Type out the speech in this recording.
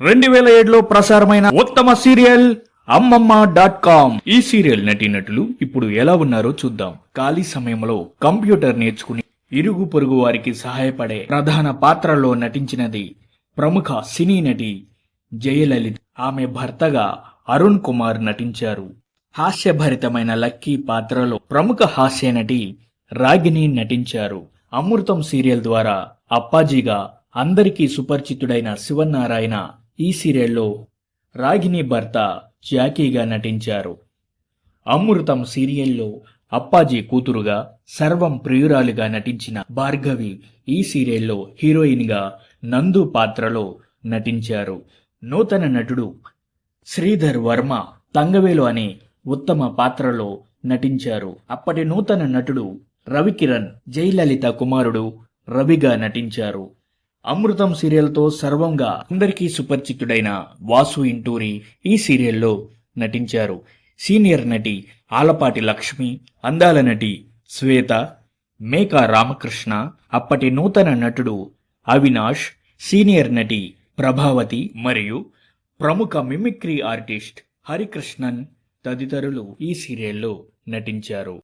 2007లో ప్రసారమైన ఉత్తమ సీరియల్ అమ్మమ్మ.com. ఈ సీరియల్ నటీనటులు ఇప్పుడు ఎలా ఉన్నారో చూద్దాం. ఖాళీ సమయంలో కంప్యూటర్ నేర్చుకుని ఇరుగు పొరుగు వారికి సహాయపడే ప్రధాన పాత్రలో నటించినది ప్రముఖ సినీ నటి జయలలిత. ఆమె భర్తగా అరుణ్ కుమార్ నటించారు. హాస్యభరితమైన లక్కీ పాత్రలో ప్రముఖ హాస్య నటి రాగిణి నటించారు. అమృతం సీరియల్ ద్వారా అప్పాజీగా అందరికీ సుపరిచితుడైన శివనారాయణ ఈ సీరియల్లో రాగిణి భర్త జాకీగా నటించారు. అమృతం సీరియల్లో అప్పాజీ కూతురుగా సర్వం ప్రియురాలుగా నటించిన భార్గవి ఈ సీరియల్లో హీరోయిన్గా నందు పాత్రలో నటించారు. నూతన నటుడు శ్రీధర్ వర్మ తంగవేలు అనే ఉత్తమ పాత్రలో నటించారు. అప్పటి నూతన నటుడు రవికిరణ్ జయలలిత కుమారుడు రవిగా నటించారు. అమృతం సీరియల్తో సర్వంగా అందరికీ సుపరిచితుడైన వాసు ఇంటూరి ఈ సీరియల్లో నటించారు. సీనియర్ నటి ఆలపాటి లక్ష్మి, అందాల నటి శ్వేత, మేకా రామకృష్ణ, అప్పటి నూతన నటుడు అవినాష్, సీనియర్ నటి ప్రభావతి మరియు ప్రముఖ మిమిక్రీ ఆర్టిస్ట్ హరికృష్ణన్ తదితరులు ఈ సీరియల్లో నటించారు.